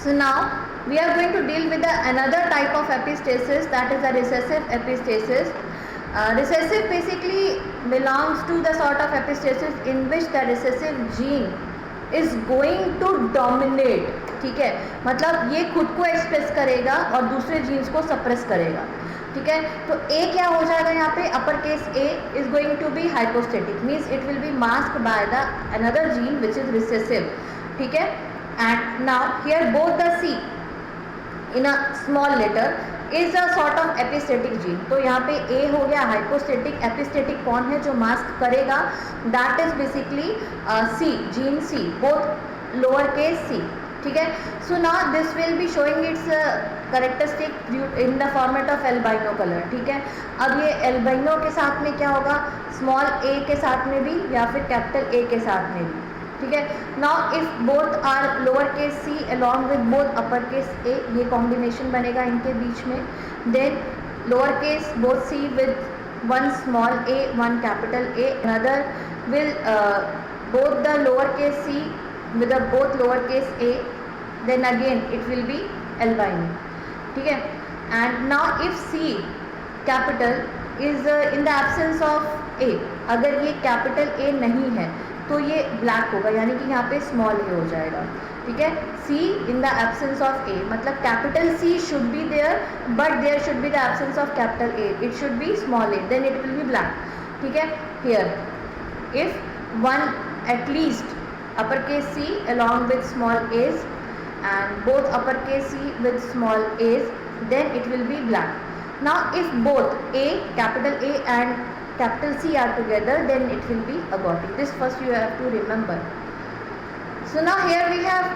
So now we are going to deal with another type of epistasis, that is a recessive epistasis. Recessive basically belongs to the sort of epistasis in which the recessive gene is going to dominate. ठीक है, मतलब ये खुद को express करेगा और दूसरे jeans को सप्रेस करेगा. ठीक है, तो ए क्या हो जाएगा यहाँ पे, upper case A is going to be hypostatic, means it will be masked by the another gene which is recessive. ठीक है, and now here both the C in a small letter is a sort of epistatic gene. तो यहाँ पे A हो गया hypostatic, epistatic कौन है जो मास्क करेगा, that is basically C, gene C, both lower case C. ठीक है, so now this will be showing it's characteristic in the format of albino colour. ठीक है, अब ये एल्बाइनो के साथ में क्या होगा, स्मॉल a के साथ में भी या फिर कैपिटल A के साथ में भी. ठीक है, now if both are lower case C along with both upper case A, ये कॉम्बिनेशन बनेगा इनके बीच में. Then lower case both C with one small a, one capital A, another will both the lower case C with the both lower case a, then again it will be albino. ठीक है, and now if C capital is in the absence of A, अगर ये capital A नहीं है तो ये black होगा, यानी कि यहाँ पे स्मॉल a हो जाएगा. ठीक है, C in the absence of A, मतलब capital C should be there but there should be the absence of capital A, it should be small a, then it will be black. ठीक है, here if one at least uppercase C along with small a's and both uppercase C with small a's, then it will be black. Now if both A, capital A and capital C are together, then it will be agouti. This first you have to remember. So now here we have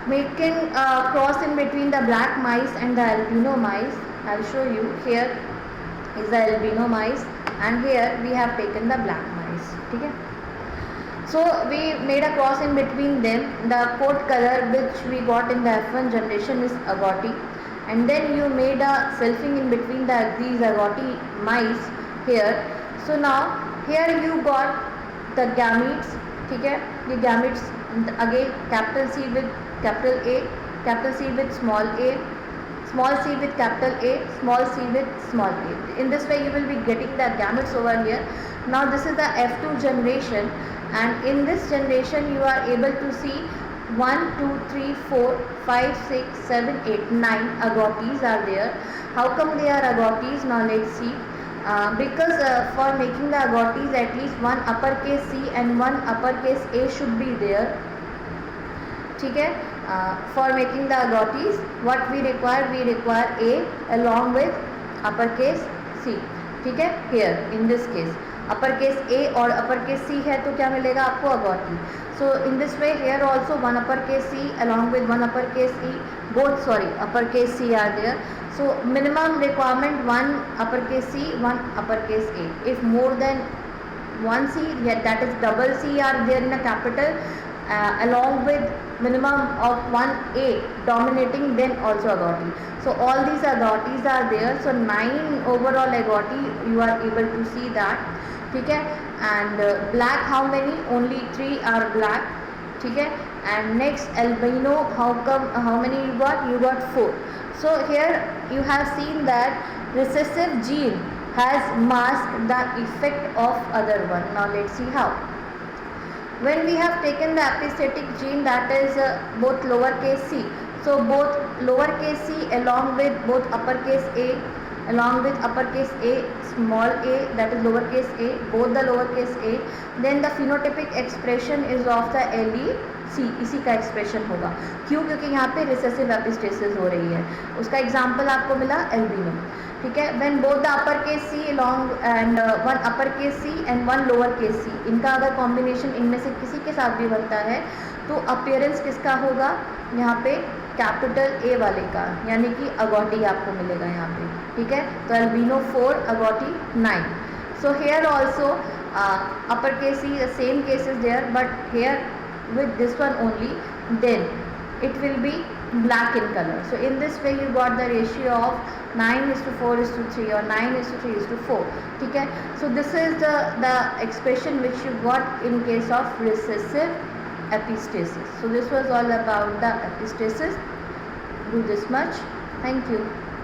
making a cross in between the black mice and the albino mice. I'll show you. Here is the albino mice and here we have taken the black mice. ठीक है, so we made a cross in between them. The coat color which we got in the F1 generation is agouti, and then you made a selfing in between these agouti mice here. So now here you got the gametes. ठीक है, ये gametes again capital C with capital A, capital C with small a, small c with capital A, small c with small a. In this way you will be getting the gametes over here. Now this is the F2 generation, and in this generation you are able to see 1, 2, 3, 4, 5, 6, 7, 8, 9 agoutis are there. How come they are agoutis? Now let's see. Because for making the agoutis at least one uppercase C and one uppercase A should be there. ठीक है, for making the agoutis what we require A along with uppercase C. ठीक है, here in this case uppercase A और uppercase C है तो क्या मिलेगा आपको, agouti. So in this way here also one uppercase C along with one uppercase E, both uppercase C are there. So minimum requirement one uppercase C, one uppercase A. If more than one C, yeah, that is double C are there in a capital along with minimum of one A dominating, then also agouti. So all these agoutis are there. So 9 overall agouti you are able to see that. ठीक है, and black how many, only 3 are black. ठीक है, and next albino how many you got 4. So here you have seen that recessive gene has masked the effect of other one. Now let's see how. When we have taken the epistatic gene, that is both lowercase c, so both lowercase c along with both uppercase A along with uppercase A, small a, that is lowercase a, both the lowercase a, then the phenotypic expression is of the LEC, इसी का expression होगा. क्यों? क्योंकि यहाँ पे recessive epistasis हो रही है. उसका एग्जाम्पल आपको मिला एल्बिनो. ठीक है, when both the uppercase C along and one uppercase C and one lowercase c, इनका अगर कॉम्बिनेशन इनमें से किसी के साथ भी बनता है तो अपीयरेंस किसका होगा, यहाँ पे कैपिटल A वाले का, यानी कि agouti आपको मिलेगा यहाँ पे. ठीक है, तो albino 4, agouti 9. So here also uppercase C, the same case is there, but here with this one only, then it will be black in color. So in this way you got the ratio of 9:4:3 or 9:3:4. ठीक है, so this is the expression which you got in case of recessive epistasis. So this was all about the epistasis. do this much. Thank you.